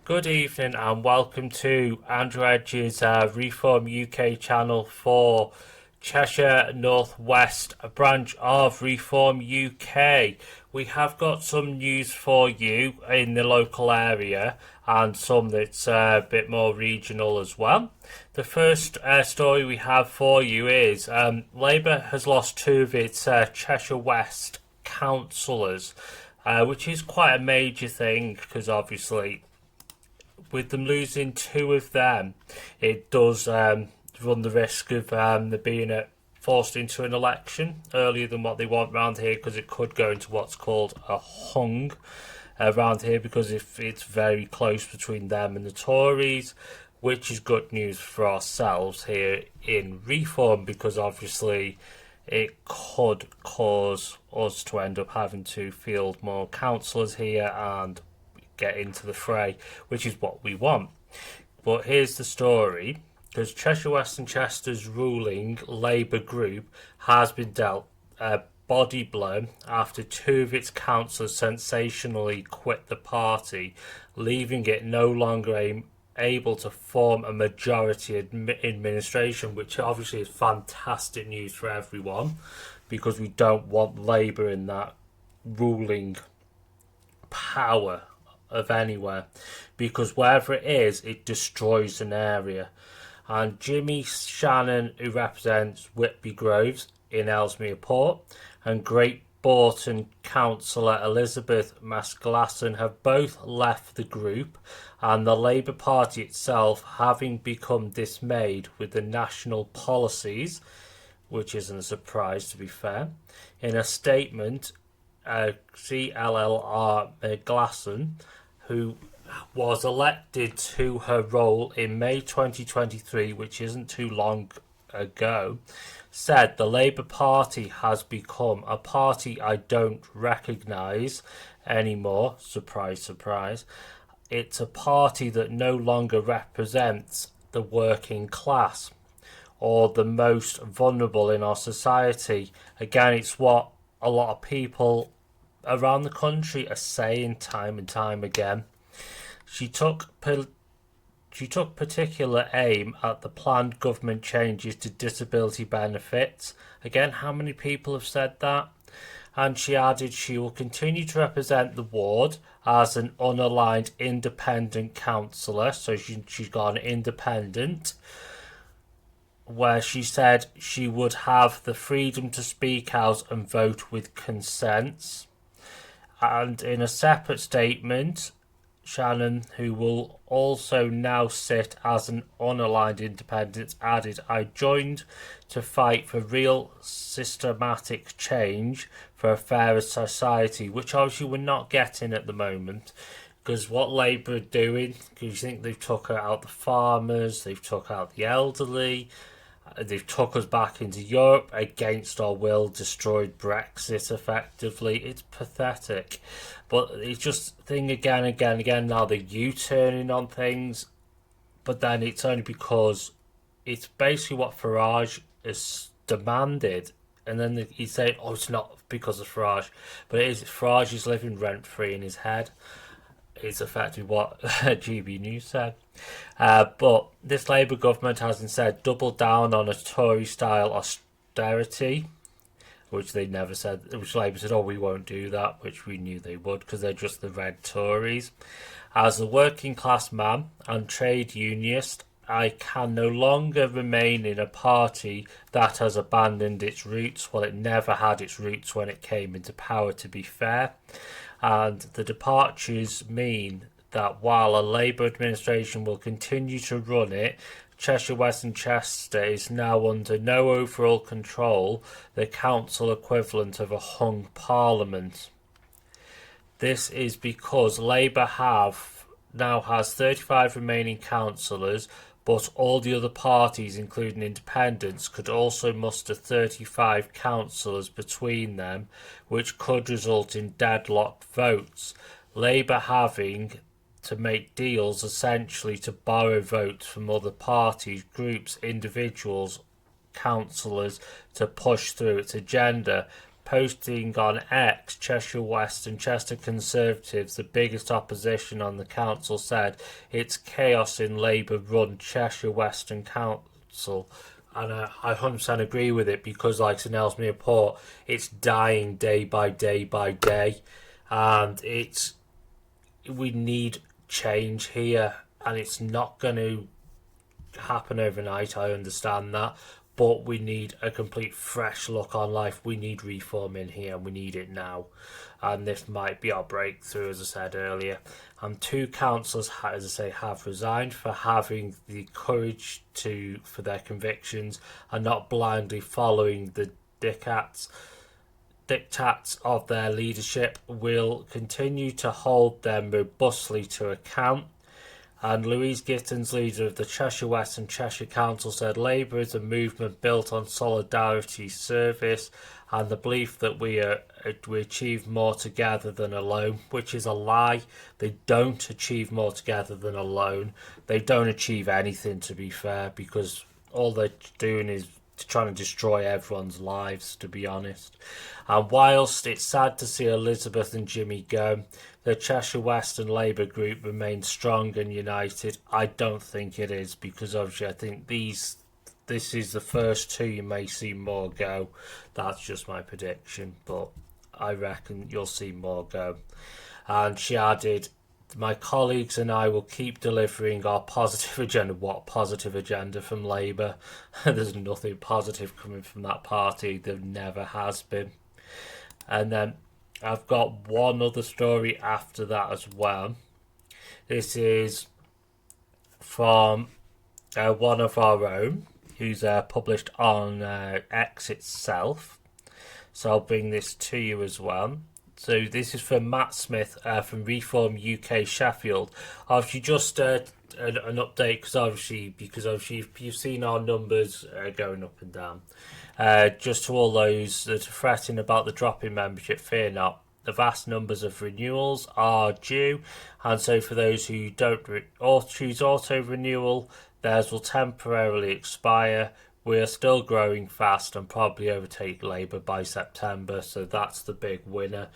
Good evening and welcome to Andrew Edge's Reform UK channel for Cheshire North West Branch of Reform UK. We have got some news for you in the local area and some that's a bit more regional as well. The first story we have for you is Labour has lost two of its Cheshire West councillors, which is quite a major thing because obviously with them losing two of them, it does run the risk of there being forced into an election earlier than what they want around here, because it could go into what's called a hung around here, because if it's very close between them and the Tories, which is good news for ourselves here in Reform, because obviously it could cause us to end up having to field more councillors here and get into the fray, which is what we want. But here's the story, because Cheshire West and Chester's ruling Labour group has been dealt a body blow after two of its councillors sensationally quit the party, leaving it no longer able to form a majority administration, which obviously is fantastic news for everyone, because we don't want Labour in that ruling power of anywhere, because wherever it is, it destroys an area. And Jimmy Shannon, who represents Whitby Groves in Ellesmere Port, and Great Bourton councillor Elizabeth Masglasson have both left the group, and the Labour Party itself having become dismayed with the national policies, which isn't a surprise to be fair. In a statement, CLLR Masglasson, who was elected to her role in May 2023, which isn't too long ago, said the Labour Party has become a party I don't recognise anymore. Surprise, surprise. It's a party that no longer represents the working class or the most vulnerable in our society. Again, it's what a lot of people around the country are saying time and time again. She took particular aim at the planned government changes to disability benefits. Again, how many people have said that? And she added she will continue to represent the ward as an unaligned independent councillor. So she's got an independent, where she said she would have the freedom to speak out and vote with consent. And in a separate statement, Shannon, who will also now sit as an unaligned independent, added, I joined to fight for real systematic change for a fairer society, which obviously we're not getting at the moment, because what Labour are doing, because you think they've took out the farmers, they've took out the elderly, they've took us back into Europe against our will, destroyed Brexit effectively. It's pathetic. But it's just thing again. Now they're U-turning on things, but then it's only because it's basically what Farage has demanded. And then he's saying, oh, it's not because of Farage, but it is. Farage is living rent-free in his head. It's effectively what GB News said. But this Labour government has instead doubled down on a Tory-style austerity, which they never said, which Labour said, oh, we won't do that, which we knew they would, because they're just the red Tories. As a working class man and trade unionist, I can no longer remain in a party that has abandoned its roots. Well, it never had its roots when it came into power, to be fair. And the departures mean that while a Labour administration will continue to run it, Cheshire West and Chester is now under no overall control, the council equivalent of a hung parliament. This is because Labour now has 35 remaining councillors, but all the other parties, including independents, could also muster 35 councillors between them, which could result in deadlocked votes. Labour having to make deals essentially to borrow votes from other parties, groups, individuals, councillors to push through its agenda. posting on X, Cheshire West and Chester Conservatives, the biggest opposition on the council, said it's chaos in Labour-run Cheshire Western Council. And I 100% agree with it, because like St Ellesmere Port, it's dying day by day by day. And we need change here, and it's not going to happen overnight, I understand that, but we need a complete fresh look on life. We need reform in here, and we need it now, and this might be our breakthrough, as I said earlier. And 2 councillors, as I say, have resigned for having the courage for their convictions and not blindly following the diktats of their leadership. Will continue to hold them robustly to account. And Louise Gittins, leader of the Cheshire West and Cheshire Council, said Labour is a movement built on solidarity, service and the belief that we achieve more together than alone, which is a lie. They don't achieve more together than alone. They don't achieve anything, to be fair, because all they're doing is trying to destroy everyone's lives, to be honest. And whilst it's sad to see Elizabeth and Jimmy go, the Cheshire Western Labour group remains strong and united. I don't think it is, because obviously I think this is the first 2. You may see more go. That's just my prediction, but I reckon you'll see more go. And she added, my colleagues and I will keep delivering our positive agenda. What positive agenda from Labour? There's nothing positive coming from that party. There never has been. And then I've got one other story after that as well. This is from one of our own, who's published on X itself. So I'll bring this to you as well. So this is from Matt Smith from Reform UK Sheffield. Obviously, just an update, because obviously you've seen our numbers going up and down. Just to all those that are fretting about the drop in membership, fear not. The vast numbers of renewals are due, and so for those who don't choose auto renewal, theirs will temporarily expire. We are still growing fast and probably overtake Labour by September, so that's the big winner.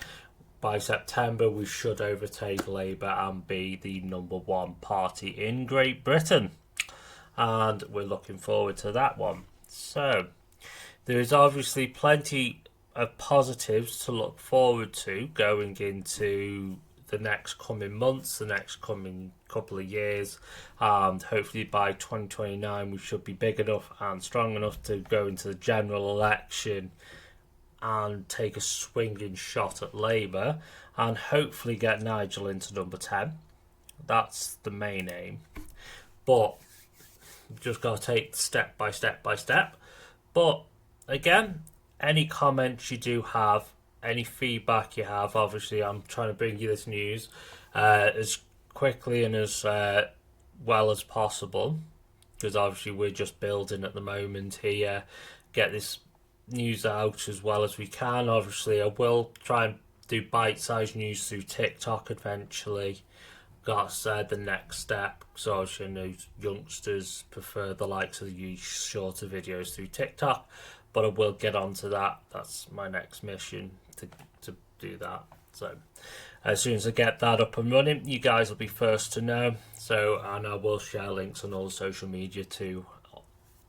By September, we should overtake Labour and be the #1 party in Great Britain. And we're looking forward to that one. So, there is obviously plenty of positives to look forward to going into the next coming months, the next coming couple of years, and hopefully by 2029 we should be big enough and strong enough to go into the general election and take a swinging shot at Labour and hopefully get Nigel into #10. That's the main aim, but we've just got to take step by step by step. But again, any comments you do have, any feedback you have, obviously I'm trying to bring you this news as quickly and as well as possible, because obviously we're just building at the moment here, get this news out as well as we can. Obviously I will try and do bite-sized news through TikTok eventually. That's the next step, so obviously I know youngsters prefer the likes of the shorter videos through TikTok, but I will get onto that. That's my next mission, to do that. So as soon as I get that up and running, you guys will be first to know. So, and I will share links on all the social media to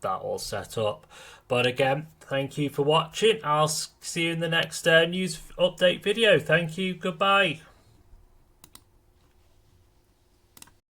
that all set up. But again, thank you for watching. I'll see you in the next news update video. Thank you. Goodbye.